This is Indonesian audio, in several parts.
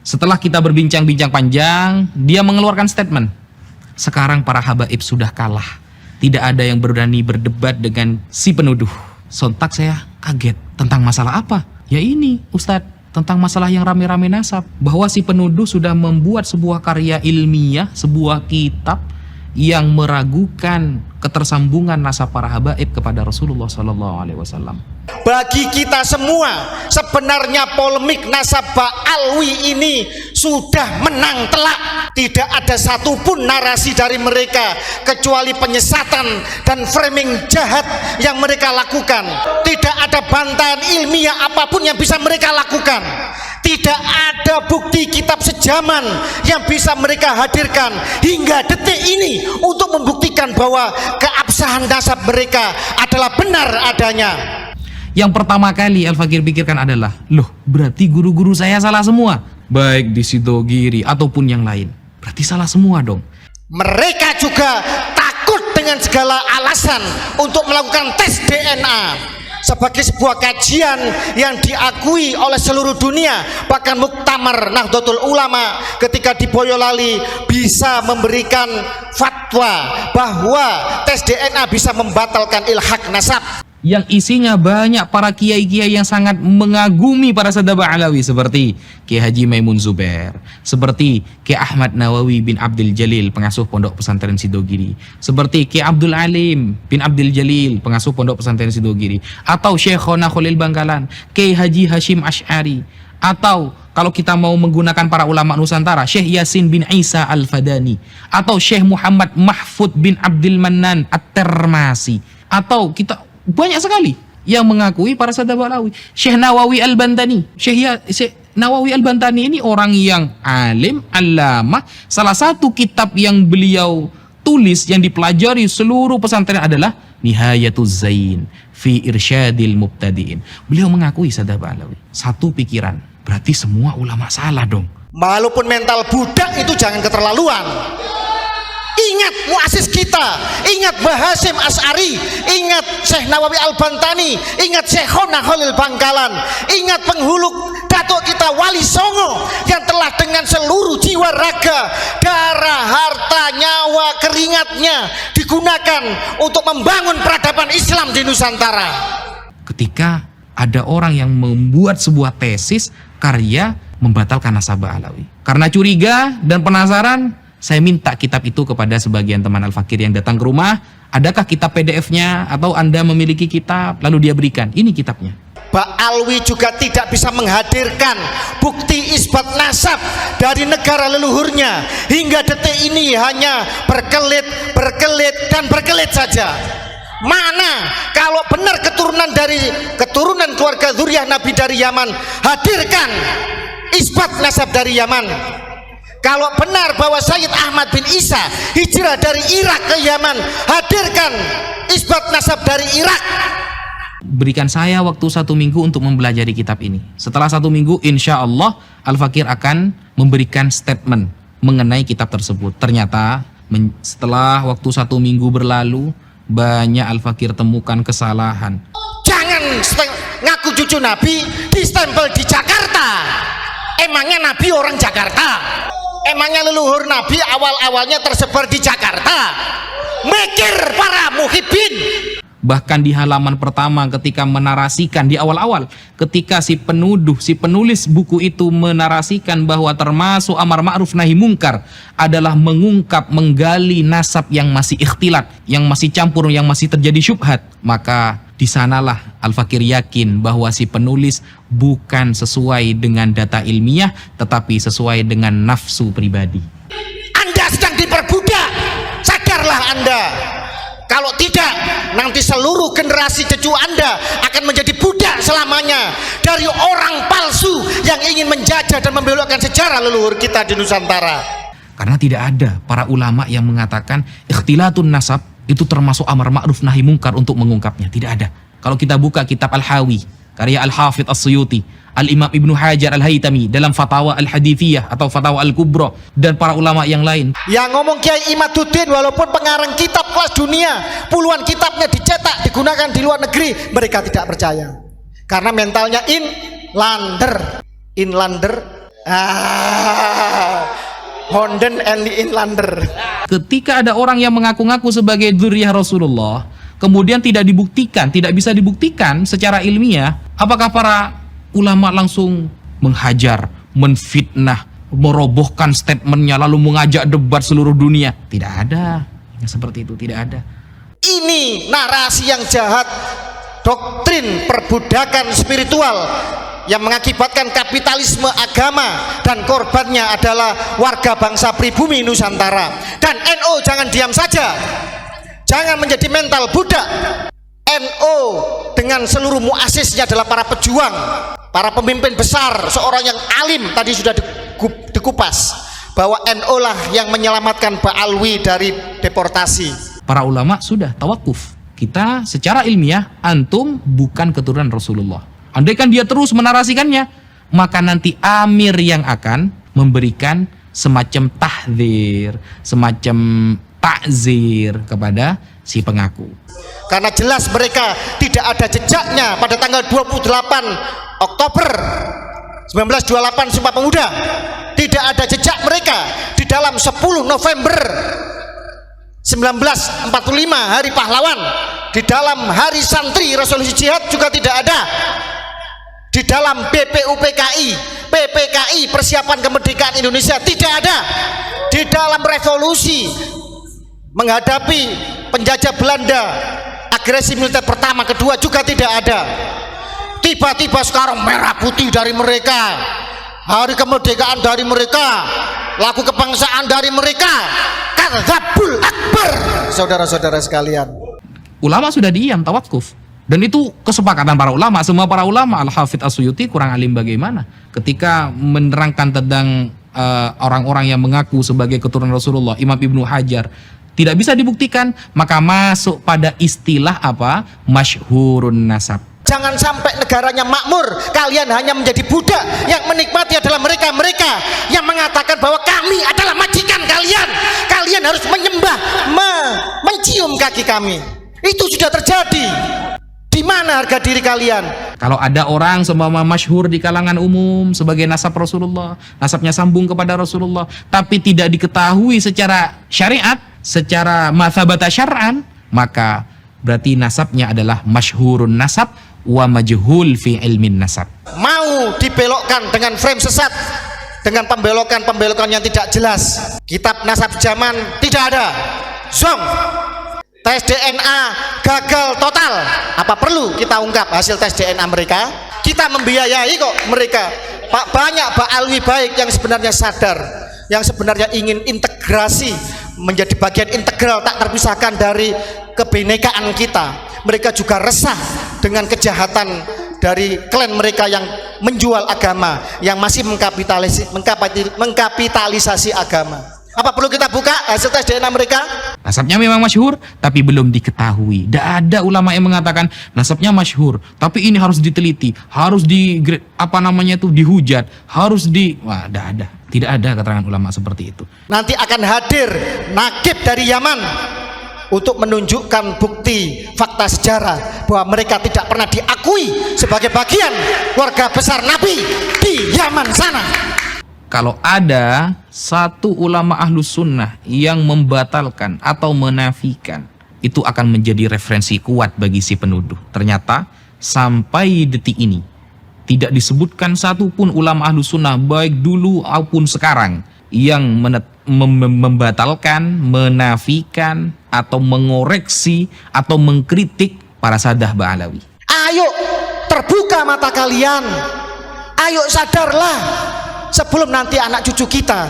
Setelah kita berbincang-bincang panjang, dia mengeluarkan statement. Sekarang para habaib sudah kalah. Tidak ada yang berani berdebat dengan si penuduh. Sontak saya kaget. Tentang masalah apa? Ya ini Ustadz, tentang masalah yang rame-rame nasab. Bahwa si penuduh sudah membuat sebuah karya ilmiah, sebuah kitab yang meragukan ketersambungan nasab para habaib kepada Rasulullah SAW. Bagi kita semua, sebenarnya polemik nasab Ba'alwi ini sudah menang telak. Tidak ada satupun narasi dari mereka kecuali penyesatan dan framing jahat yang mereka lakukan. Tidak ada bantahan ilmiah apapun yang bisa mereka lakukan. Tidak ada bukti kitab sejaman yang bisa mereka hadirkan hingga detik ini untuk membuktikan bahwa keabsahan nasab mereka adalah benar adanya. Yang pertama kali Al-Fakir pikirkan adalah, loh berarti guru-guru saya salah semua, baik di Sidogiri ataupun yang lain. Berarti salah semua dong. Mereka juga takut dengan segala alasan untuk melakukan tes DNA sebagai sebuah kajian yang diakui oleh seluruh dunia. Bahkan Muktamar Nahdlatul Ulama ketika di Boyolali bisa memberikan fatwa bahwa tes DNA bisa membatalkan ilhaq nasab, yang isinya banyak para kiai-kiai yang sangat mengagumi para Sadaba Alawi, seperti Kiai Haji Maimun Zubair, seperti Kiai Ahmad Nawawi bin Abdul Jalil, pengasuh Pondok Pesantren Sidogiri, seperti Kiai Abdul Alim bin Abdul Jalil, pengasuh Pondok Pesantren Sidogiri, atau Syekhona Khalil Bangkalan, Kiai Haji Hashim Asy'ari, atau kalau kita mau menggunakan para ulama Nusantara, Syekh Yasin bin Isa Al-Fadani, atau Syekh Muhammad Mahfud bin Abdul Mannan At-Termasi, atau kita banyak sekali yang mengakui para Sadaba Alawi. Syekh Nawawi Al-Bantani, Syekh Nawawi Al-Bantani ini orang yang alim, allamah. Salah satu kitab yang beliau tulis yang dipelajari seluruh pesantren adalah Nihayatuz Zain fi Irsyadil Mubtadi'in. Beliau mengakui Sadaba Alawi. Satu pikiran, berarti semua ulama salah dong. walaupun mental budak itu jangan keterlaluan. Ingat muasis kita, ingat Mbah Hasyim Asy'ari, ingat Syekh Nawawi Al-Bantani, ingat Syekhona Khalil Bangkalan, ingat penghulu datuk kita Wali Songo yang telah dengan seluruh jiwa raga, darah, harta, nyawa, keringatnya digunakan untuk membangun peradaban Islam di Nusantara. Ketika ada orang yang membuat sebuah tesis karya membatalkan nasabah Alawi, karena curiga dan penasaran, saya minta kitab itu kepada sebagian teman Al-Fakir yang datang ke rumah. Adakah kitab PDF-nya atau Anda memiliki kitab? Lalu dia berikan, ini kitabnya. Ba'alwi juga tidak bisa menghadirkan bukti isbat nasab dari negara leluhurnya. Hingga detik ini hanya berkelit dan berkelit saja. Mana kalau benar keturunan keluarga zuriyah Nabi dari Yaman, hadirkan isbat nasab dari Yaman. Kalau benar bahwa Sayyid Ahmad bin Isa hijrah dari Irak ke Yaman, hadirkan isbat nasab dari Irak. Berikan saya waktu 1 minggu untuk mempelajari kitab ini. Setelah 1 minggu, insya Allah Al-Fakir akan memberikan statement mengenai kitab tersebut. Ternyata setelah waktu 1 minggu berlalu, banyak Al-Fakir temukan kesalahan. Jangan ngaku cucu Nabi distempel di Jakarta. Emangnya Nabi orang Jakarta? Emangnya leluhur Nabi awal-awalnya tersebar di Jakarta? Mikir para muhibbin. Bahkan di halaman pertama ketika menarasikan di awal-awal, ketika si penulis buku itu menarasikan bahwa termasuk amar ma'ruf nahi mungkar adalah menggali nasab yang masih ikhtilat, yang masih campur, yang masih terjadi syubhat, maka di sanalah Al-Fakir yakin bahwa si penulis bukan sesuai dengan data ilmiah, tetapi sesuai dengan nafsu pribadi. Anda sedang diperbudak, sadarlah Anda. Kalau tidak, nanti seluruh generasi cucu Anda akan menjadi budak selamanya dari orang palsu yang ingin menjajah dan membelokkan sejarah leluhur kita di Nusantara. Karena tidak ada para ulama yang mengatakan ikhtilatun nasab itu termasuk amar ma'ruf nahi mungkar untuk mengungkapnya. Tidak ada. Kalau kita buka kitab Al-Hawi, karya Al-Hafidh As-Suyuti, Al-Imam Ibnu Hajar Al-Haytami dalam Fatawa Al-Hadithiyah atau Fatawa Al-Kubra, dan para ulama yang lain. Yang ngomong Kiai Imaduddin walaupun pengarang kitab kelas dunia, puluhan kitabnya dicetak, digunakan di luar negeri, mereka tidak percaya. Karena mentalnya inlander, Honden en Inlander. Ketika ada orang yang mengaku-ngaku sebagai dzurriyyah Rasulullah, kemudian tidak dibuktikan, tidak bisa dibuktikan secara ilmiah, apakah para ulama langsung menghajar, menfitnah, merobohkan statementnya, lalu mengajak debat seluruh dunia? Tidak ada yang seperti itu, tidak ada. Ini narasi yang jahat, doktrin perbudakan spiritual yang mengakibatkan kapitalisme agama, dan korbannya adalah warga bangsa pribumi Nusantara. Dan NU jangan diam saja, jangan menjadi mental budak. NU dengan seluruh muasisnya adalah para pejuang, para pemimpin besar, seorang yang alim. Tadi sudah dikupas bahwa NU lah yang menyelamatkan Ba'alwi dari deportasi. Para ulama sudah tawakuf. Kita secara ilmiah, antum bukan keturunan Rasulullah. Andaikan dia terus menarasikannya, maka nanti amir yang akan memberikan semacam tahdzir, semacam takzir kepada si pengaku. Karena jelas mereka tidak ada jejaknya pada tanggal 28 Oktober 1928 Sumpah Pemuda. Tidak ada jejak mereka di dalam 10 November 1945 Hari Pahlawan. Di dalam Hari Santri Resolusi Jihad juga tidak ada. Di dalam BPUPKI, PPKI Persiapan Kemerdekaan Indonesia tidak ada. Di dalam revolusi menghadapi penjajah Belanda, agresi militer pertama, kedua juga tidak ada. Tiba-tiba sekarang merah putih dari mereka, hari kemerdekaan dari mereka, lagu kebangsaan dari mereka. Kadzabul akbar. Saudara-saudara sekalian, Ulama sudah diam, tawakuf. Dan itu kesepakatan para ulama, semua para ulama. Al-Hafidz As-Suyuti kurang alim bagaimana ketika menerangkan tentang orang-orang yang mengaku sebagai keturunan Rasulullah. Imam Ibnu Hajar, tidak bisa dibuktikan, maka masuk pada istilah apa? Masyhurun nasab. jangan sampai negaranya makmur, kalian hanya menjadi budak. Yang menikmati adalah mereka-mereka yang mengatakan bahwa kami adalah majikan kalian, kalian harus menyembah, mencium kaki kami. Itu sudah terjadi. Di mana harga diri kalian? Kalau ada orang seumpama masyhur di kalangan umum sebagai nasab Rasulullah, nasabnya sambung kepada Rasulullah, tapi tidak diketahui secara syariat, secara mathabata syar'an, maka berarti nasabnya adalah masyhurun nasab wa majhul fi ilmin nasab. Mau dibelokkan dengan frame sesat, dengan pembelokan-pembelokan yang tidak jelas. Kitab nasab zaman tidak ada. Zong. Tes DNA gagal total. Apa perlu kita ungkap hasil tes DNA mereka? Kita membiayai kok mereka. Banyak Ba'alwi baik yang sebenarnya sadar, yang sebenarnya ingin integrasi, menjadi bagian integral tak terpisahkan dari kebinekaan kita. Mereka juga resah dengan kejahatan dari klan mereka yang menjual agama, yang masih mengkapitalisasi agama. Apa perlu kita buka hasil tes DNA mereka? Nasabnya memang masyhur, tapi belum diketahui. Tidak ada ulama yang mengatakan nasabnya masyhur, tapi ini harus diteliti, harus dihujat, harus wah, tidak ada. Tidak ada keterangan ulama seperti itu. Nanti akan hadir nakib dari Yaman untuk menunjukkan bukti fakta sejarah bahwa mereka tidak pernah diakui sebagai bagian keluarga besar Nabi di Yaman sana. Kalau ada satu ulama ahlus sunnah yang membatalkan atau menafikan, itu akan menjadi referensi kuat bagi si penuduh. Ternyata sampai detik ini tidak disebutkan satupun ulama ahlus sunnah baik dulu maupun sekarang yang membatalkan, menafikan atau mengoreksi atau mengkritik para sadah Ba'alawi. Ayo terbuka mata kalian, ayo sadarlah sebelum nanti anak cucu kita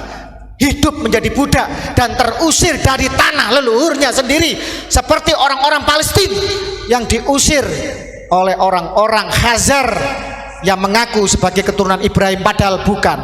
hidup menjadi budak dan terusir dari tanah leluhurnya sendiri, seperti orang-orang Palestina yang diusir oleh orang-orang Khazar yang mengaku sebagai keturunan Ibrahim padahal bukan.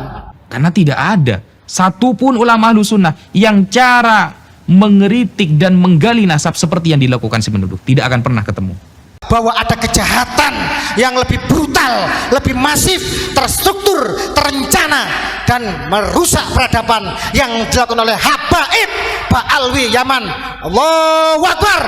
Karena tidak ada satupun ulama ahlus sunnah yang cara mengeritik dan menggali nasab seperti yang dilakukan si penuduh. Tidak akan pernah ketemu. Bahwa ada kejahatan yang lebih brutal, lebih masif, terstruktur, terencana, dan merusak peradaban yang dilakukan oleh Habaib Ba'alwi Yaman. Allahu Akbar.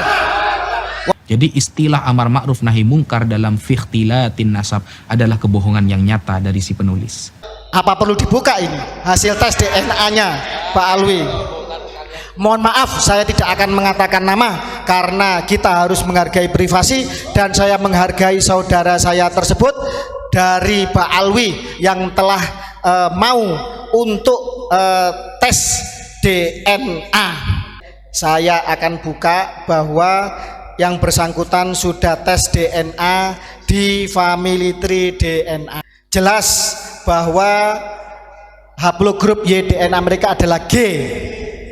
Jadi istilah amar ma'ruf nahi mungkar dalam fikhtilatin nasab adalah kebohongan yang nyata dari si penulis. Apa perlu dibuka ini hasil tes DNA-nya Pak Alwi? Mohon maaf, saya tidak akan mengatakan nama karena kita harus menghargai privasi, dan saya menghargai saudara saya tersebut dari Pak Alwi yang telah mau untuk tes DNA. Saya akan buka bahwa yang bersangkutan sudah tes DNA di Family Tree DNA. Jelas bahwa haplogrup Y DNA mereka adalah G.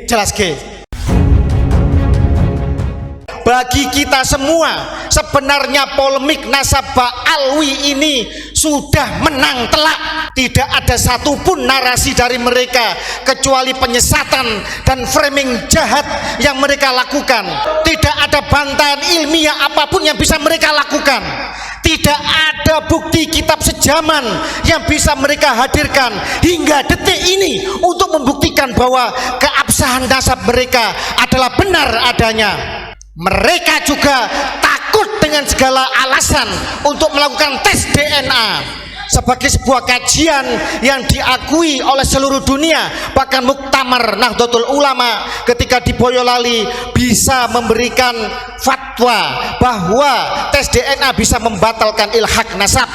Jelas G. Bagi kita semua, sebenarnya polemik nasabah Alwi ini sudah menang telak. Tidak ada satupun narasi dari mereka kecuali penyesatan dan framing jahat yang mereka lakukan. Tidak ada bantahan ilmiah apapun yang bisa mereka lakukan. Tidak ada bukti kitab sejaman yang bisa mereka hadirkan hingga detik ini untuk membuktikan bahwa keabsahan nasab mereka adalah benar adanya. Mereka juga takut dengan segala alasan untuk melakukan tes DNA sebagai sebuah kajian yang diakui oleh seluruh dunia. Bahkan Muktamar Nahdlatul Ulama ketika di Boyolali bisa memberikan fatwa bahwa tes DNA bisa membatalkan ilhaq nasab.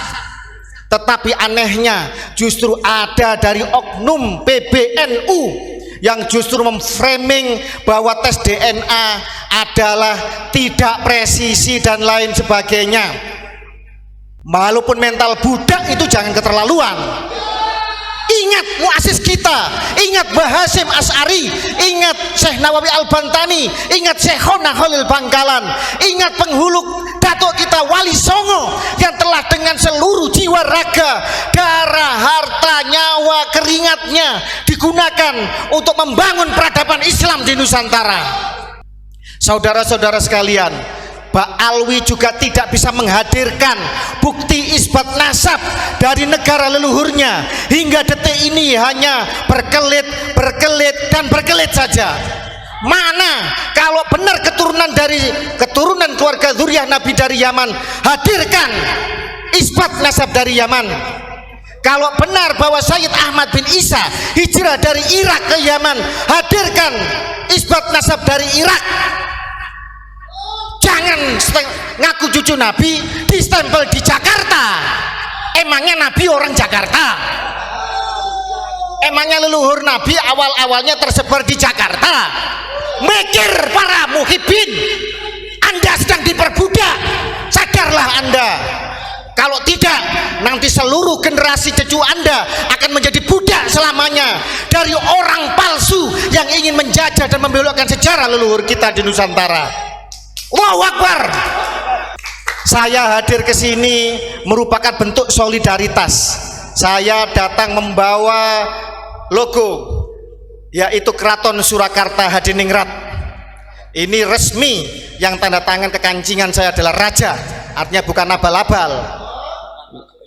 Tetapi anehnya justru ada dari oknum PBNU yang justru memframing bahwa tes DNA adalah tidak presisi dan lain sebagainya. Walaupun mental budak itu jangan keterlaluan. Ingat muasis kita, ingat Bahasim As'ari, ingat Syekh Nawawi Al-Bantani, ingat Syekhona Khalil Bangkalan, ingat penghulu datuk kita Wali Songo yang telah dengan seluruh jiwa raga, darah, harta, nyawa, keringatnya digunakan untuk membangun peradaban Islam di Nusantara. Saudara-saudara sekalian, Pak Alwi juga tidak bisa menghadirkan bukti isbat nasab dari negara leluhurnya. Hingga detik ini hanya berkelit dan berkelit saja. Mana kalau benar keturunan keluarga zuriyah Nabi dari Yaman, hadirkan isbat nasab dari Yaman. Kalau benar bahwa Sayyid Ahmad bin Isa hijrah dari Irak ke Yaman, hadirkan isbat nasab dari Irak. Jangan ngaku cucu Nabi distempel di Jakarta. Emangnya Nabi orang Jakarta? Emangnya leluhur Nabi awal-awalnya tersebar di Jakarta? Mikir para muhibbin, Anda sedang diperbudak. Sadarlah Anda. Kalau tidak, nanti seluruh generasi cucu Anda akan menjadi budak selamanya dari orang palsu yang ingin menjajah dan membelokkan sejarah leluhur kita di Nusantara. Allahu Akbar. Saya hadir ke sini merupakan bentuk solidaritas. Saya datang membawa logo, yaitu Keraton Surakarta Hadiningrat. Ini resmi, yang tanda tangan kekancingan saya adalah raja. Artinya bukan abal-abal,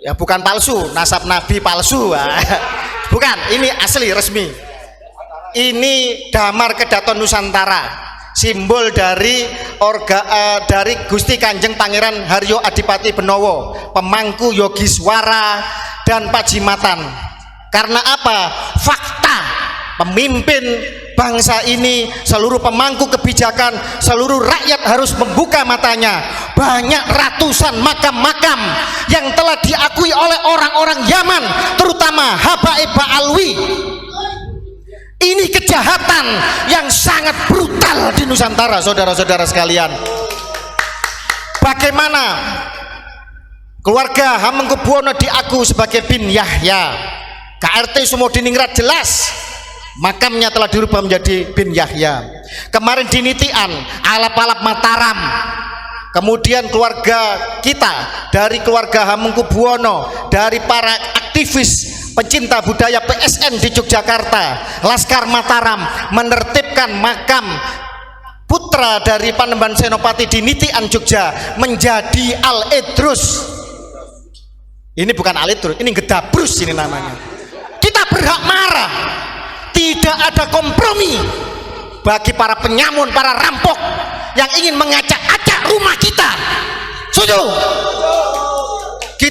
ya bukan palsu, nasab nabi palsu. Bukan, ini asli resmi. Ini damar Kedaton Nusantara, simbol dari dari Gusti Kanjeng Pangeran Haryo Adipati Benowo, pemangku Yogiswara dan Pajimatan. Karena apa? Fakta pemimpin bangsa ini, seluruh pemangku kebijakan, seluruh rakyat harus membuka matanya. Banyak ratusan makam-makam yang telah diakui oleh orang-orang Yaman, terutama Habaib Alwi. Ini kejahatan yang sangat brutal di Nusantara, saudara-saudara sekalian. Bagaimana keluarga Hamengkubuwono diaku sebagai bin Yahya? KRT Sumodiningrat jelas makamnya telah dirubah menjadi bin Yahya. Kemarin di Nitian, alap-alap Mataram. Kemudian keluarga kita dari keluarga Hamengkubuwono, dari para aktivis pencinta budaya PSN di Yogyakarta, Laskar Mataram, menertibkan makam putra dari Panembahan Senopati di Nitian Jogja menjadi Al Idrus. Ini bukan Al Idrus, ini Gedabrus ini namanya. Kita berhak marah. Tidak ada kompromi bagi para penyamun, para rampok yang ingin mengacak-acak rumah kita. Setuju?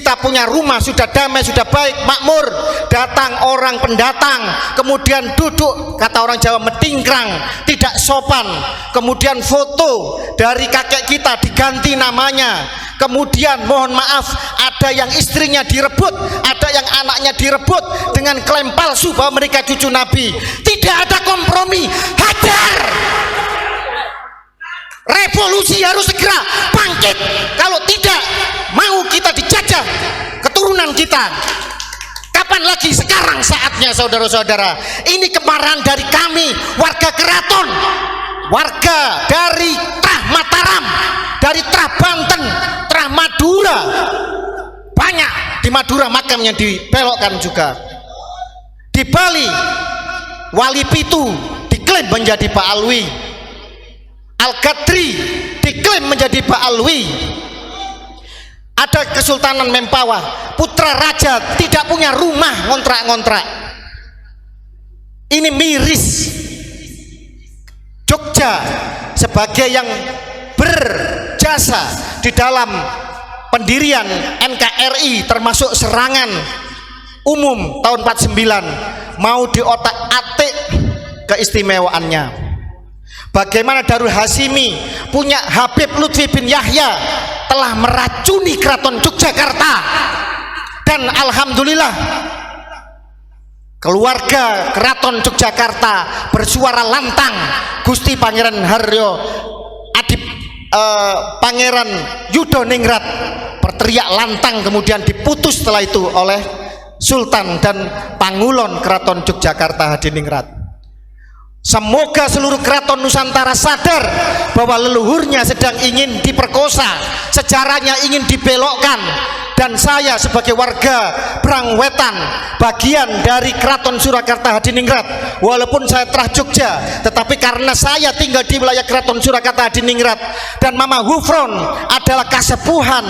Kita punya rumah sudah damai, sudah baik, makmur. Datang orang pendatang, kemudian duduk, kata orang Jawa, metingkrang, tidak sopan. Kemudian foto dari kakek kita diganti namanya. Kemudian mohon maaf, ada yang istrinya direbut, ada yang anaknya direbut dengan klaim palsu bahwa mereka cucu Nabi. Tidak ada kompromi, hajar. Revolusi harus segera bangkit. Kalau tidak, mau kita dijajah keturunan kita. Kapan lagi? Sekarang saatnya, saudara-saudara. Ini kemarahan dari kami, warga Keraton, warga dari Trah Mataram, dari Trah Banten, Trah Madura. Banyak di Madura makam yang dibelokkan juga. Di Bali, Wali Pitu diklaim menjadi Pak Alwi. Al-Qadri diklaim menjadi Pak Alwi. Ada Kesultanan Mempawah, putra raja tidak punya rumah, ngontrak-ngontrak. Ini miris. Jogja sebagai yang berjasa di dalam pendirian NKRI, termasuk serangan umum tahun 49, mau diotak-atik keistimewaannya. Bagaimana Darul Hasimi punya Habib Lutfi bin Yahya telah meracuni Keraton Yogyakarta, dan alhamdulillah keluarga Keraton Yogyakarta bersuara lantang. Gusti Pangeran Haryo Adip Pangeran Yudoningrat berteriak lantang, kemudian diputus setelah itu oleh Sultan dan Pangulon Keraton Yogyakarta Hadiningrat. Semoga seluruh keraton Nusantara sadar bahwa leluhurnya sedang ingin diperkosa, sejarahnya ingin dibelokkan. Dan saya sebagai warga Brangwetan, bagian dari Keraton Surakarta Hadiningrat, walaupun saya Trah Jogja, tetapi karena saya tinggal di wilayah Keraton Surakarta Hadiningrat, dan Mama Hufron adalah kasepuhan,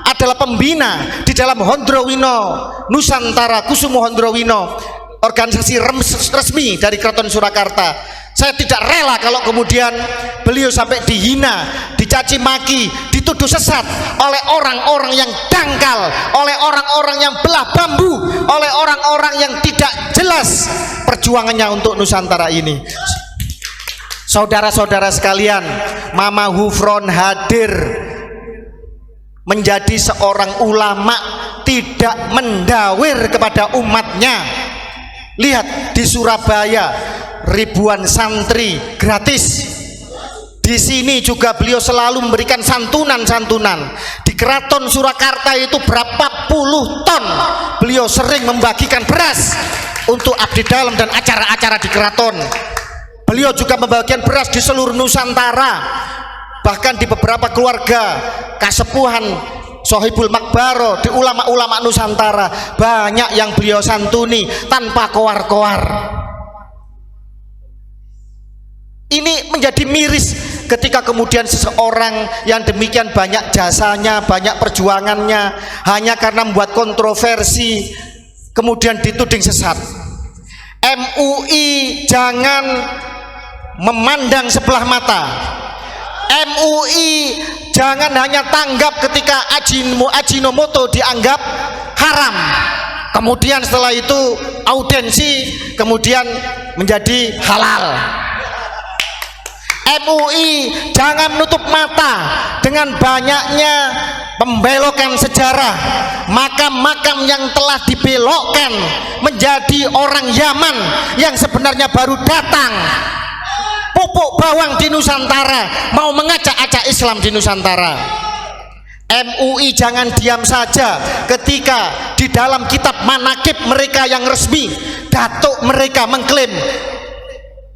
adalah pembina di dalam Hondrowino Nusantara Kusumo Hondrowino, organisasi resmi dari Keraton Surakarta. Saya tidak rela kalau kemudian beliau sampai dihina, dicaci maki, dituduh sesat oleh orang-orang yang dangkal, oleh orang-orang yang belah bambu, oleh orang-orang yang tidak jelas perjuangannya untuk Nusantara ini. Saudara-saudara sekalian, Mama Hufron hadir menjadi seorang ulama, tidak mendawir kepada umatnya. Lihat di Surabaya, ribuan santri gratis. Di sini juga beliau selalu memberikan santunan-santunan. Di Keraton Surakarta itu berapa puluh ton beliau sering membagikan beras untuk abdi dalam dan acara-acara di keraton. Beliau juga membagikan beras di seluruh Nusantara, bahkan di beberapa keluarga kasepuhan Sohibul Makbaro, di ulama-ulama Nusantara banyak yang beliau santuni tanpa koar-koar. Ini menjadi miris ketika kemudian seseorang yang demikian banyak jasanya, banyak perjuangannya, hanya karena membuat kontroversi kemudian dituding sesat. MUI jangan memandang sebelah mata. MUI jangan hanya tanggap ketika Ajinomoto dianggap haram, kemudian setelah itu audiensi kemudian menjadi halal. MUI jangan menutup mata dengan banyaknya pembelokan sejarah, makam-makam yang telah dibelokkan menjadi orang Yaman yang sebenarnya baru datang, pupuk bawang di Nusantara, mau mengacak-acak Islam di Nusantara. MUI jangan diam saja ketika di dalam kitab manakib mereka yang resmi, datuk mereka mengklaim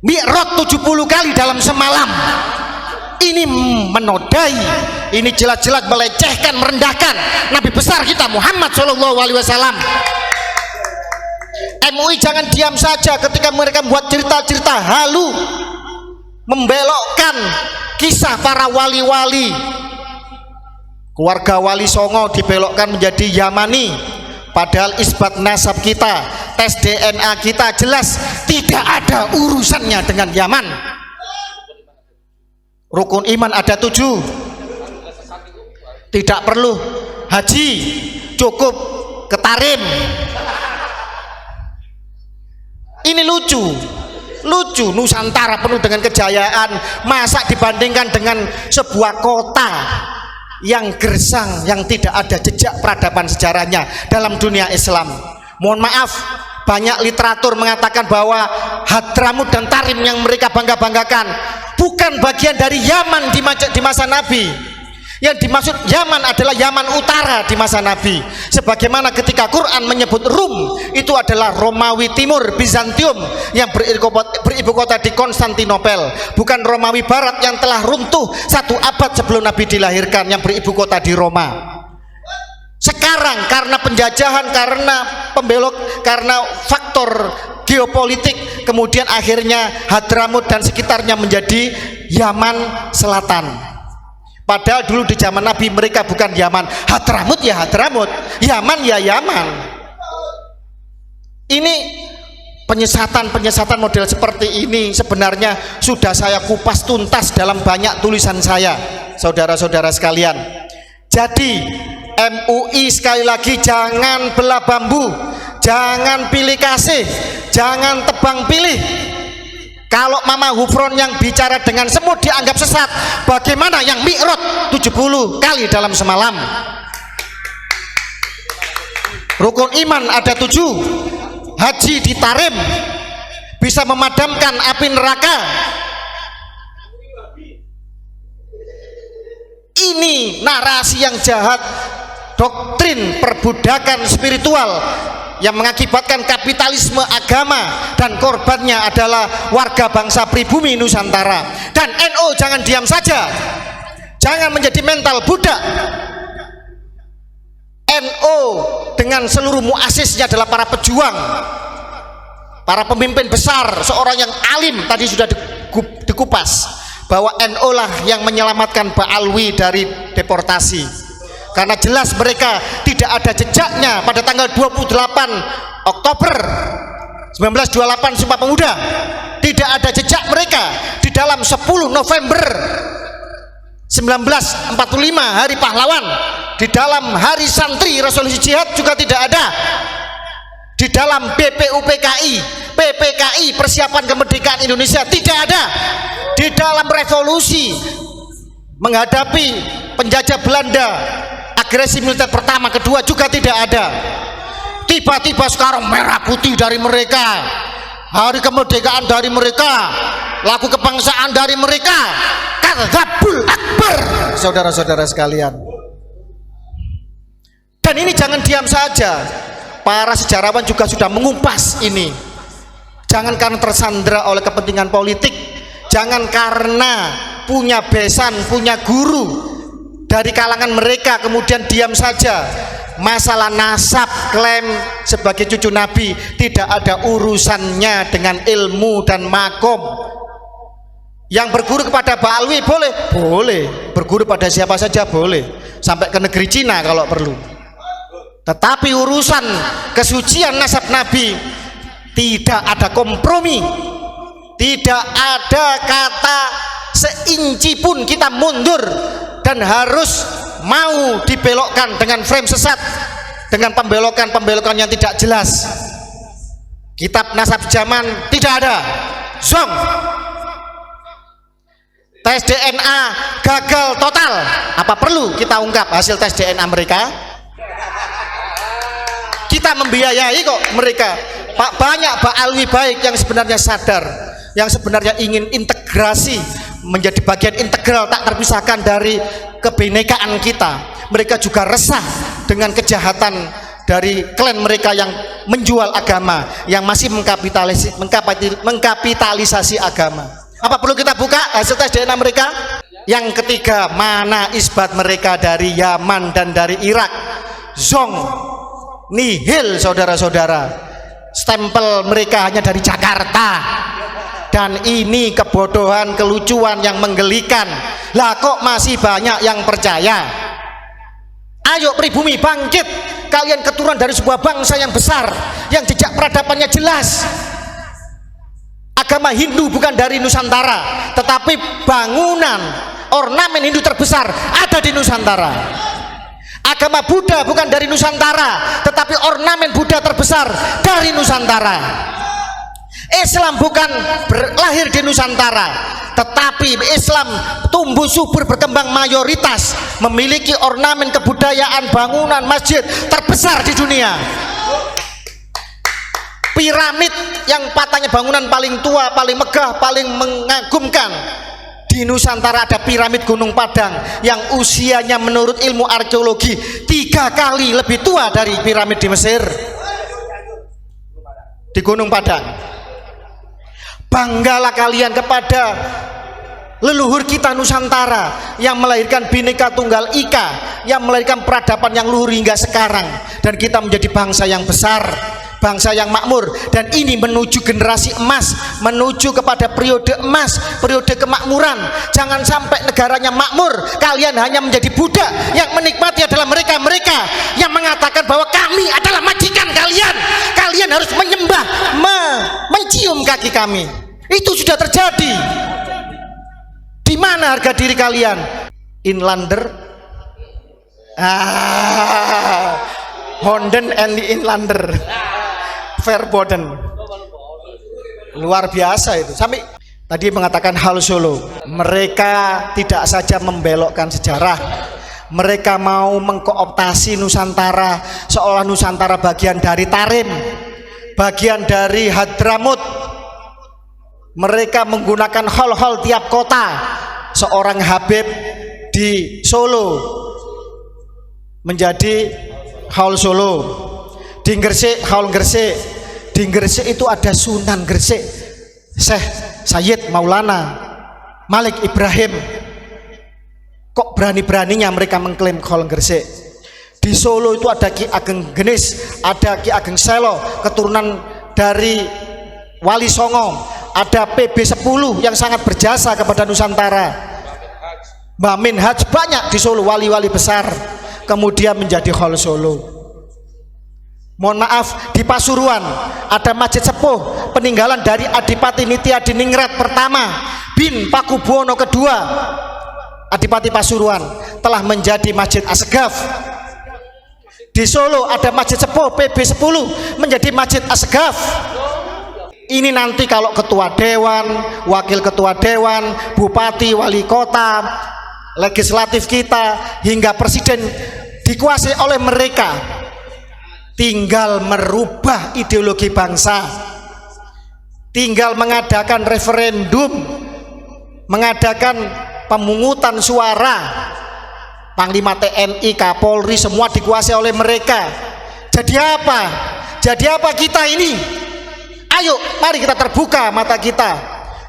Mi'raj 70 kali dalam semalam. Ini menodai, ini jelas-jelas melecehkan, merendahkan Nabi besar kita Muhammad SAW. MUI jangan diam saja ketika mereka membuat cerita-cerita halu, membelokkan kisah para wali-wali. Keluarga Wali Songo dibelokkan menjadi Yamani, padahal isbat nasab kita, tes DNA kita jelas tidak ada urusannya dengan Yaman. Rukun iman ada 7, tidak perlu haji, cukup ke Tarim. Ini lucu, Nusantara penuh dengan kejayaan, masa dibandingkan dengan sebuah kota yang gersang, yang tidak ada jejak peradaban sejarahnya dalam dunia Islam. Mohon maaf, banyak literatur mengatakan bahwa Hadramut dan Tarim yang mereka bangga-banggakan bukan bagian dari Yaman di masa Nabi. Yang dimaksud Yaman adalah Yaman Utara di masa Nabi. Sebagaimana ketika Quran menyebut Rum, itu adalah Romawi Timur, Bizantium, yang beribu kota di Konstantinopel, bukan Romawi Barat yang telah runtuh 1 abad sebelum Nabi dilahirkan, yang beribu kota di Roma. Sekarang karena penjajahan, karena pembelok, karena faktor geopolitik, kemudian akhirnya Hadramut dan sekitarnya menjadi Yaman Selatan. Padahal dulu di zaman Nabi mereka bukan Yaman. Hadramut ya Hadramut, Yaman ya Yaman. Ini penyesatan model seperti ini sebenarnya sudah saya kupas tuntas dalam banyak tulisan saya, saudara-saudara sekalian. Jadi MUI sekali lagi jangan belah bambu, jangan pilih kasih, jangan tebang pilih. Kalau Mama Hufron yang bicara dengan semut dianggap sesat, bagaimana yang mi'raj 70 kali dalam semalam? Rukun iman ada 7, haji di Tarim bisa memadamkan api neraka. Ini narasi yang jahat, doktrin perbudakan spiritual yang mengakibatkan kapitalisme agama, dan korbannya adalah warga bangsa pribumi Nusantara. Dan NU jangan diam saja, jangan menjadi mental budak. NU dengan seluruh muasisnya adalah para pejuang, para pemimpin besar, seorang yang alim. Tadi sudah dikupas bahwa NU lah yang menyelamatkan Ba'alwi dari deportasi, karena jelas mereka tidak ada jejaknya pada tanggal 28 Oktober 1928 Sumpah Pemuda. Tidak ada jejak mereka di dalam 10 November 1945 Hari Pahlawan, di dalam Hari Santri Resolusi Jihad juga tidak ada, di dalam BPUPKI, PPKI Persiapan Kemerdekaan Indonesia tidak ada, di dalam revolusi menghadapi penjajah Belanda, agresi militer pertama kedua juga tidak ada. Tiba-tiba sekarang merah putih dari mereka, hari kemerdekaan dari mereka, lagu kebangsaan dari mereka, kadzabul akbar, saudara-saudara sekalian. Dan ini jangan diam saja, para sejarawan juga sudah mengumpas ini. Jangan karena tersandera oleh kepentingan politik, jangan karena punya besan, punya guru dari kalangan mereka kemudian diam saja. Masalah nasab, klaim sebagai cucu Nabi tidak ada urusannya dengan ilmu dan makom. Yang berguru kepada Ba'alwi boleh, berguru pada siapa saja boleh, sampai ke negeri Cina kalau perlu. Tetapi urusan kesucian nasab Nabi tidak ada kompromi, tidak ada kata seinci pun kita mundur, dan harus mau dibelokkan dengan frame sesat, dengan pembelokan yang tidak jelas. Kitab nasab zaman tidak ada, zong. Tes DNA gagal total. Apa perlu kita ungkap hasil tes DNA mereka? Kita membiayai kok mereka. Banyak Ba'alwi baik yang sebenarnya sadar, yang sebenarnya ingin integrasi, menjadi bagian integral tak terpisahkan dari kebinekaan kita. Mereka juga resah dengan kejahatan dari klan mereka yang menjual agama, yang masih mengkapitalisasi agama. Apa perlu kita buka hasil tes DNA mereka? Yang ketiga, mana isbat mereka dari Yaman dan dari Irak? Zong, nihil, saudara-saudara. Stempel mereka hanya dari Jakarta. Dan ini kebodohan, kelucuan yang menggelikan. Lah kok masih banyak yang percaya? Ayo pribumi bangkit, kalian keturunan dari sebuah bangsa yang besar, yang jejak peradabannya jelas. Agama Hindu bukan dari Nusantara, tetapi bangunan ornamen Hindu terbesar ada di Nusantara. Agama Buddha bukan dari Nusantara, tetapi ornamen Buddha terbesar dari Nusantara. Islam bukan lahir di Nusantara, tetapi Islam tumbuh subur berkembang mayoritas memiliki ornamen kebudayaan bangunan masjid terbesar di dunia. Piramid yang patahnya bangunan paling tua, paling megah, paling mengagumkan di Nusantara ada piramid Gunung Padang yang usianya menurut ilmu arkeologi 3 kali lebih tua dari piramid di Mesir, di Gunung Padang. Banggalah kalian kepada leluhur kita Nusantara yang melahirkan Bhinneka Tunggal Ika, yang melahirkan peradaban yang luhur hingga sekarang, dan kita menjadi bangsa yang besar, bangsa yang makmur, dan ini menuju generasi emas, menuju kepada periode emas, periode kemakmuran. Jangan sampai negaranya makmur, kalian hanya menjadi budak. Yang menikmati adalah mereka-mereka yang mengatakan bahwa kami adalah majikan kalian, kalian harus menyembah, mencium kaki kami. Itu sudah terjadi. Di mana harga diri kalian? Inlander, Honden and the Inlander, Verboden, luar biasa itu. Sampai tadi mengatakan hal Solo, mereka tidak saja membelokkan sejarah, mereka mau mengkooptasi Nusantara seolah Nusantara bagian dari Tarim, bagian dari Hadramut. Mereka menggunakan hall-hall tiap kota. Seorang Habib di Solo menjadi hall Solo, di Gresik hall Gresik, di Gresik itu ada Sunan Gresik, Syekh Sayyid Maulana Malik Ibrahim. Kok berani-beraninya mereka mengklaim hall Gresik? Di Solo itu ada Ki Ageng Genis, ada Ki Ageng Selo, keturunan dari Wali Songo. Ada PB10 yang sangat berjasa kepada Nusantara, Mbah Min Haj, banyak di Solo wali-wali besar, kemudian menjadi hall Solo. Mohon maaf, di Pasuruan ada masjid sepuh peninggalan dari Adipati Nitya Diningrat pertama bin Pakubuwono kedua. Adipati Pasuruan telah menjadi Masjid Asgaf. Di Solo ada masjid sepuh PB10 menjadi Masjid Asgaf. Ini nanti kalau ketua dewan, wakil ketua dewan, bupati, wali kota, legislatif kita hingga presiden dikuasai oleh mereka. Tinggal merubah ideologi bangsa, tinggal mengadakan referendum, mengadakan pemungutan suara. Panglima TNI, Kapolri semua dikuasai oleh mereka. Jadi apa? Jadi apa kita ini? Ayo, mari kita terbuka mata kita.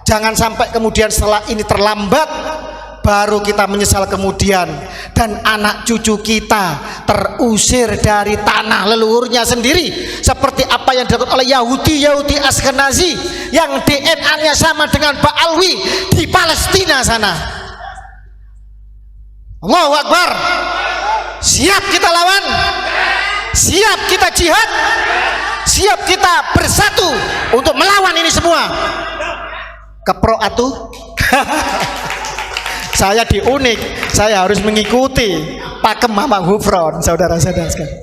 Jangan sampai kemudian setelah ini terlambat, baru kita menyesal kemudian, dan anak cucu kita terusir dari tanah leluhurnya sendiri, seperti apa yang dilakukan oleh Yahudi Askenazi yang DNA-nya sama dengan Pak Alwi di Palestina sana. Allahu Akbar. Siap kita lawan? Siap kita jihad? Siap kita bersatu untuk melawan ini semua? Kepro atuh. Saya di Unik, saya harus mengikuti pakem Mama Gufron, saudara-saudara sekalian.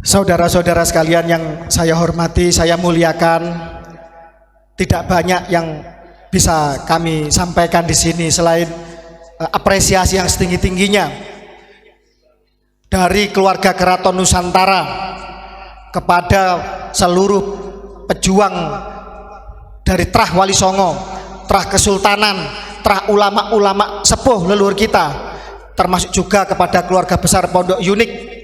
Saudara-saudara sekalian yang saya hormati, saya muliakan, tidak banyak yang bisa kami sampaikan di sini selain apresiasi yang setinggi-tingginya dari keluarga Keraton Nusantara kepada seluruh pejuang dari Trah Wali Songo, Trah Kesultanan, Trah ulama-ulama sepuh leluhur kita, termasuk juga kepada keluarga besar Pondok Unik.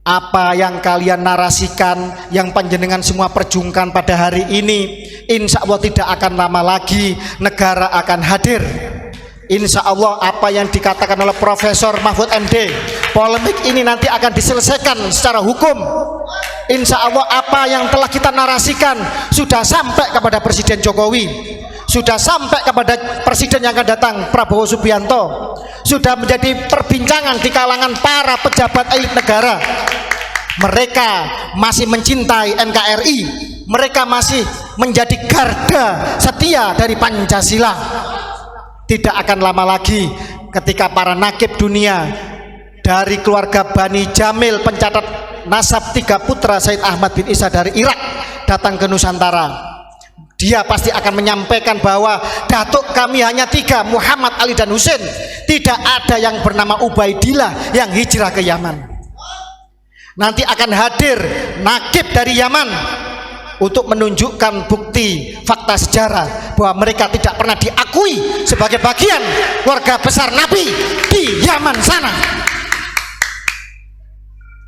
Apa yang kalian narasikan, yang panjenengan semua perjuangkan pada hari ini, insya Allah tidak akan lama lagi negara akan hadir. Insya Allah apa yang dikatakan oleh Profesor Mahfud MD, polemik ini nanti akan diselesaikan secara hukum. Insya Allah apa yang telah kita narasikan sudah sampai kepada Presiden Jokowi, sudah sampai kepada Presiden yang akan datang Prabowo Subianto, sudah menjadi perbincangan di kalangan para pejabat elit negara. Mereka masih mencintai NKRI, mereka masih menjadi garda setia dari Pancasila. Tidak akan lama lagi ketika para nakib dunia dari keluarga Bani Jamil, pencatat nasab 3 putra Said Ahmad bin Isa dari Irak, datang ke Nusantara. Dia pasti akan menyampaikan bahwa datuk kami hanya 3, Muhammad, Ali dan Husain. Tidak ada yang bernama Ubaidillah yang hijrah ke Yaman. Nanti akan hadir nakib dari Yaman untuk menunjukkan bukti fakta sejarah bahwa mereka tidak pernah diakui sebagai bagian keluarga besar Nabi di Yaman sana.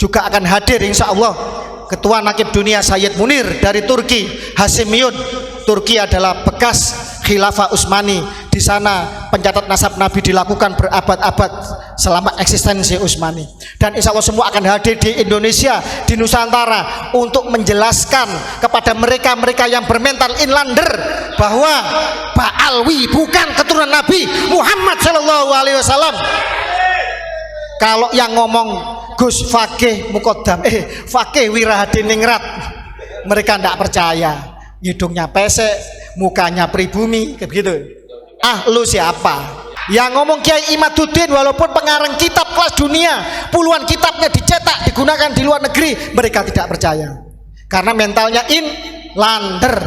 Juga akan hadir insya Allah Ketua Nakib Dunia Sayyid Munir dari Turki, Hasimiyun. Turki adalah bekas Khilafah Utsmani. Di sana pencatat nasab Nabi dilakukan berabad-abad selama eksistensi Utsmani. Dan insya Allah semua akan hadir di Indonesia, di Nusantara, untuk menjelaskan kepada mereka-mereka yang bermental inlander bahwa Ba'alwi bukan keturunan Nabi Muhammad SAW. Kalau yang ngomong Gus Fakih Mukodam, Fakih Wirahadiningrat, mereka tidak percaya. Hidungnya pesek, mukanya pribumi, kayak begitu. Ah, lu siapa? Yang ngomong Kiai Imaduddin walaupun pengarang kitab kelas dunia, puluhan kitabnya dicetak, digunakan di luar negeri, mereka tidak percaya. Karena mentalnya inlander.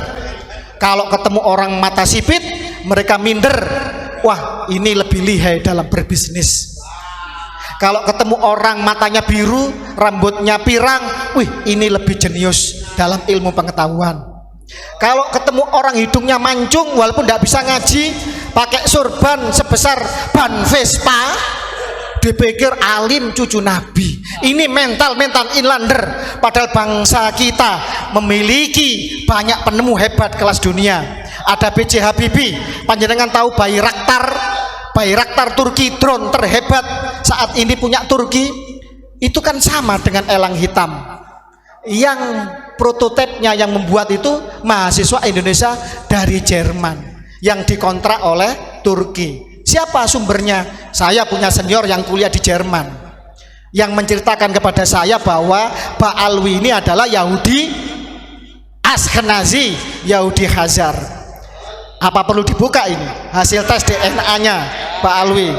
Kalau ketemu orang mata sipit, mereka minder. Wah, ini lebih lihai dalam berbisnis. Kalau ketemu orang matanya biru, rambutnya pirang, wih, ini lebih jenius dalam ilmu pengetahuan. Kalau ketemu orang hidungnya mancung walaupun tidak bisa ngaji, pakai surban sebesar ban Vespa, dipikir alim cucu Nabi. Ini mental inlander. Padahal bangsa kita memiliki banyak penemu hebat kelas dunia. Ada B.J. Habibie, panjenengan tahu Bayraktar Turki, drone terhebat saat ini punya Turki. Itu kan sama dengan elang hitam. Yang prototipenya yang membuat itu mahasiswa Indonesia dari Jerman yang dikontrak oleh Turki. Siapa sumbernya? Saya punya senior yang kuliah di Jerman yang menceritakan kepada saya bahwa Ba'alwi ini adalah Yahudi Ashkenazi, Yahudi Khazar. Apa perlu dibuka ini hasil tes DNA-nya Ba'alwi?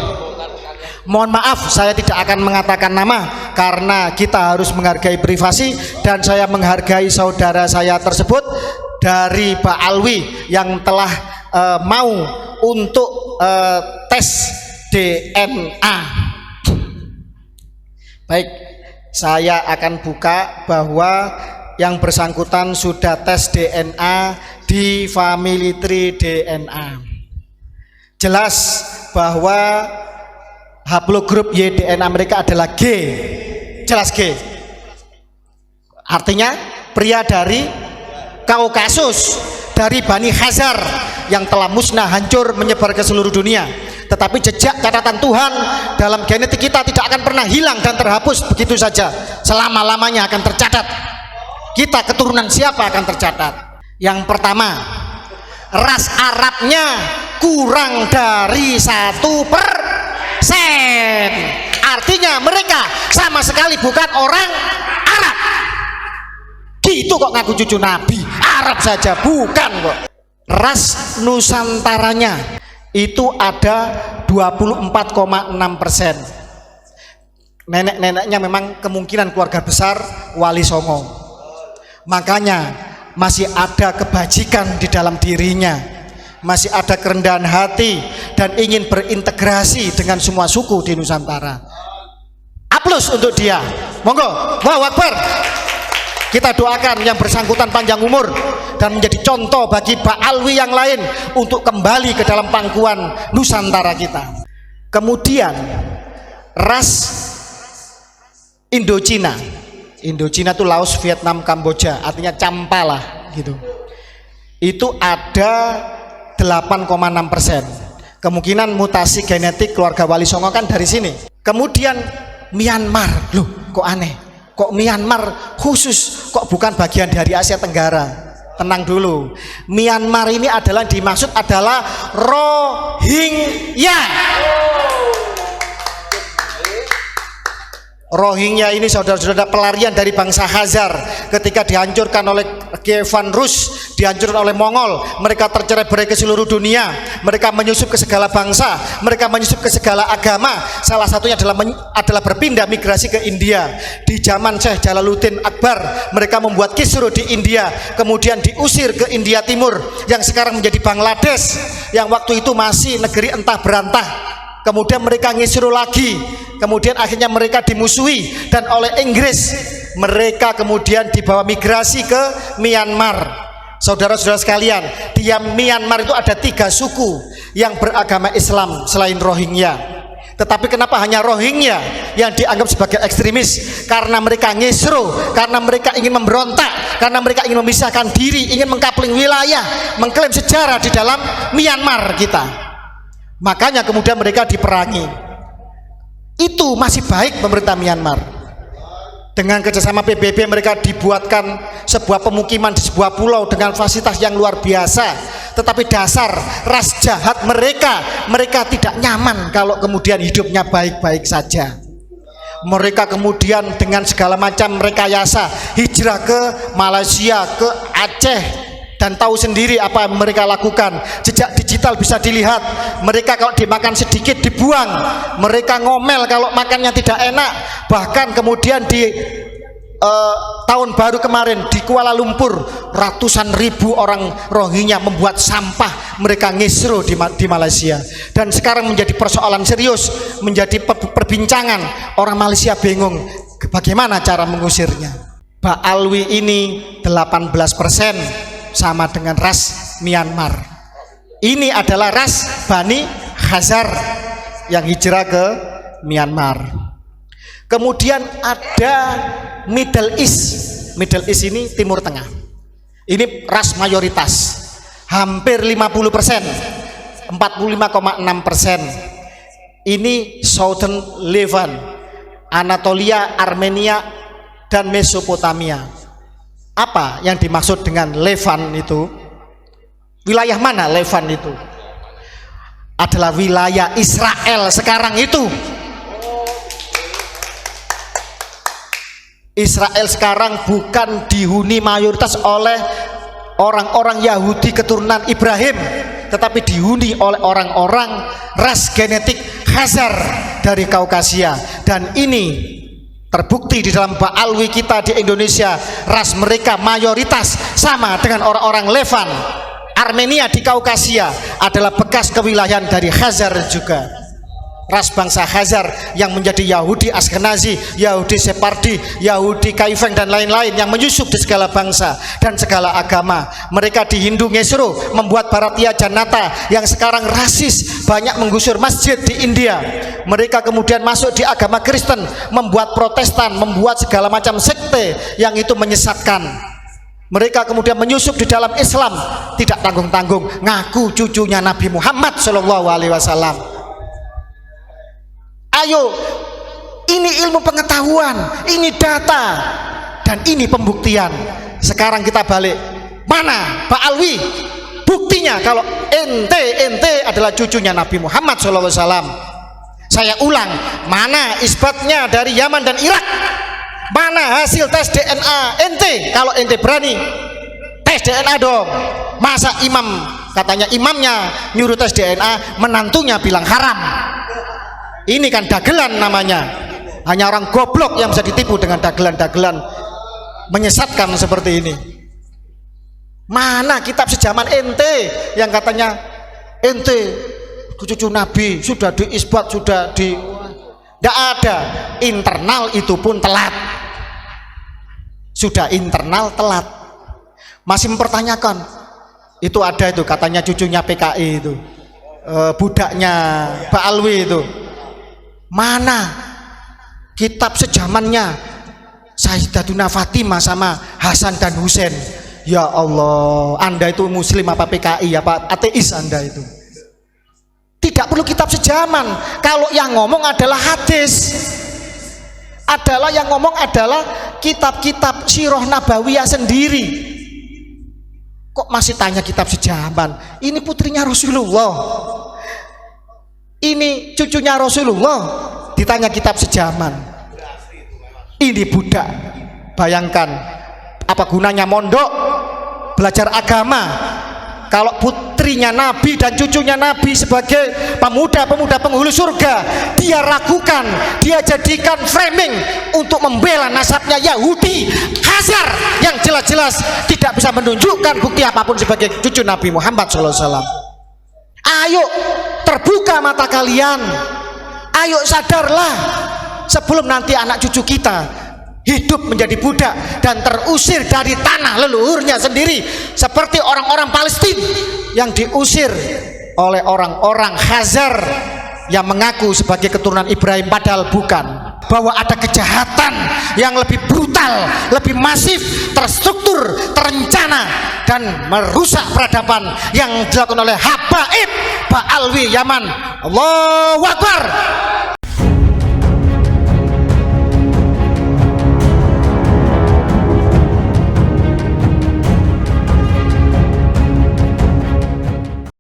Mohon maaf, saya tidak akan mengatakan nama karena kita harus menghargai privasi, dan saya menghargai saudara saya tersebut dari Ba'alwi yang telah mau untuk tes DNA. Baik, saya akan buka bahwa yang bersangkutan sudah tes DNA di Family Tree DNA. Jelas bahwa haplogrup Y DNA mereka adalah G. Jelas G. Artinya pria dari Kaukasus, dari Bani Khazar yang telah musnah, hancur, menyebar ke seluruh dunia. Tetapi jejak catatan Tuhan dalam genetik kita tidak akan pernah hilang dan terhapus begitu saja. Selama-lamanya akan tercatat. Kita keturunan siapa akan tercatat. Yang pertama, ras Arabnya kurang dari 1%. Artinya mereka sama sekali bukan orang Arab. Gitu kok ngaku cucu Nabi. Arab saja bukan kok. Ras Nusantaranya itu ada 24,6%. Nenek-neneknya memang kemungkinan keluarga besar Wali Songo. Makanya masih ada kebajikan di dalam dirinya, masih ada kerendahan hati dan ingin berintegrasi dengan semua suku di Nusantara. Aplaus untuk dia. Monggo, Allahu Akbar. Kita doakan yang bersangkutan panjang umur dan menjadi contoh bagi Ba'alwi yang lain untuk kembali ke dalam pangkuan Nusantara kita. Kemudian ras Indochina. Indochina itu Laos, Vietnam, Kamboja, artinya campalah gitu. Itu ada 8,6%. Kemungkinan mutasi genetik keluarga Wali Songo kan dari sini. Kemudian Myanmar, loh kok aneh, kok Myanmar khusus, kok bukan bagian dari Asia Tenggara? Tenang dulu, Myanmar ini adalah dimaksud adalah Rohingya. Rohingya ini saudara-saudara pelarian dari bangsa Khazar ketika dihancurkan oleh Kievan Rus, dihancurkan oleh Mongol. Mereka tercerai-berai ke seluruh dunia, mereka menyusup ke segala bangsa, mereka menyusup ke segala agama. Salah satunya adalah berpindah migrasi ke India. Di zaman Syekh Jalaluddin Akbar, mereka membuat kisruh di India, kemudian diusir ke India Timur yang sekarang menjadi Bangladesh, yang waktu itu masih negeri entah berantah. Kemudian mereka ngisru lagi, kemudian akhirnya mereka dimusuhi, dan oleh Inggris mereka kemudian dibawa migrasi ke Myanmar. Saudara-saudara sekalian, di Myanmar itu ada 3 suku yang beragama Islam selain Rohingya. Tetapi kenapa hanya Rohingya yang dianggap sebagai ekstremis? Karena mereka ngisru, karena mereka ingin memberontak, karena mereka ingin memisahkan diri, ingin mengkapling wilayah, mengklaim sejarah di dalam Myanmar kita. Makanya kemudian mereka diperangi. Itu masih baik pemerintah Myanmar. Dengan kerjasama PBB mereka dibuatkan sebuah pemukiman di sebuah pulau dengan fasilitas yang luar biasa. Tetapi dasar ras jahat mereka tidak nyaman kalau kemudian hidupnya baik-baik saja. Mereka kemudian dengan segala macam rekayasa hijrah ke Malaysia, ke Aceh, dan tahu sendiri apa yang mereka lakukan. Jejak digital bisa dilihat. Mereka kalau dimakan sedikit dibuang, mereka ngomel kalau makannya tidak enak. Bahkan kemudian di tahun baru kemarin di Kuala Lumpur, ratusan ribu orang Rohingya membuat sampah, mereka ngisru di Malaysia. Dan sekarang menjadi persoalan serius, menjadi perbincangan. Orang Malaysia bingung bagaimana cara mengusirnya. Ba'alwi ini 18% sama dengan ras Myanmar. Ini adalah ras Bani Khazar yang hijrah ke Myanmar. Kemudian ada Middle East. Middle East ini Timur Tengah. Ini ras mayoritas, hampir 50%, 45,6%. Ini Southern Levant, Anatolia, Armenia, dan Mesopotamia. Apa yang dimaksud dengan Levant itu? Wilayah mana Levant itu? Adalah wilayah Israel sekarang itu. Israel sekarang bukan dihuni mayoritas oleh orang-orang Yahudi keturunan Ibrahim, tetapi dihuni oleh orang-orang ras genetik Khazar dari Kaukasia. Dan ini terbukti di dalam Ba'alwi kita di Indonesia, ras mereka mayoritas sama dengan orang-orang Levant. Armenia di Kaukasia adalah bekas kewilayahan dari Khazar juga. Ras bangsa Khazar yang menjadi Yahudi Askenazi, Yahudi Separdi, Yahudi Kaifeng, dan lain-lain yang menyusup di segala bangsa dan segala agama. Mereka di Hindu ngesru, membuat Bharatiya Janata yang sekarang rasis, banyak menggusur masjid di India. Mereka kemudian masuk di agama Kristen, membuat Protestan, membuat segala macam sekte yang itu menyesatkan. Mereka kemudian menyusup di dalam Islam, tidak tanggung-tanggung ngaku cucunya Nabi Muhammad SAW. Ayo, ini ilmu pengetahuan, ini data, dan ini pembuktian. Sekarang kita balik, mana Ba'alwi? Buktinya kalau ente adalah cucunya Nabi Muhammad SAW. Saya ulang, mana isbatnya dari Yaman dan Irak? Mana hasil tes DNA ente? Kalau ente berani tes DNA dong. Masa imam, katanya imamnya nyuruh tes DNA, menantunya bilang haram. Ini kan dagelan namanya. Hanya orang goblok yang bisa ditipu dengan dagelan-dagelan menyesatkan seperti ini. Mana kitab sejaman ente yang katanya ente cucu Nabi, sudah diisbat, sudah di... Tidak ada. Internal itu pun telat. Sudah internal telat. Masih mempertanyakan. Itu ada itu katanya cucunya PKI itu, budaknya Ba'alwi itu. Mana kitab sejamannya Sayyidatuna Fatimah sama Hasan dan Husain? Ya Allah, Anda itu muslim apa PKI apa ateis Anda itu? Tidak perlu kitab sejaman. Kalau yang ngomong adalah hadis, adalah yang ngomong adalah kitab-kitab sirah nabawiyah sendiri. Kok masih tanya kitab sejaman? Ini putrinya Rasulullah, ini cucunya Rasulullah, ditanya kitab sejaman. Ini budak. Bayangkan apa gunanya mondok, belajar agama, kalau putrinya Nabi dan cucunya Nabi sebagai pemuda-pemuda penghulu surga dia ragukan, dia jadikan framing untuk membela nasabnya Yahudi Khazar yang jelas-jelas tidak bisa menunjukkan bukti apapun sebagai cucu Nabi Muhammad SAW. Ayo terbuka mata kalian, ayo sadarlah sebelum nanti anak cucu kita hidup menjadi budak dan terusir dari tanah leluhurnya sendiri seperti orang-orang Palestina yang diusir oleh orang-orang Khazar yang mengaku sebagai keturunan Ibrahim padahal bukan. Bahwa ada kejahatan yang lebih brutal, lebih masif, terstruktur, terencana dan merusak peradaban yang dilakukan oleh Habaib Ba'alwi Yaman. Allahu Akbar.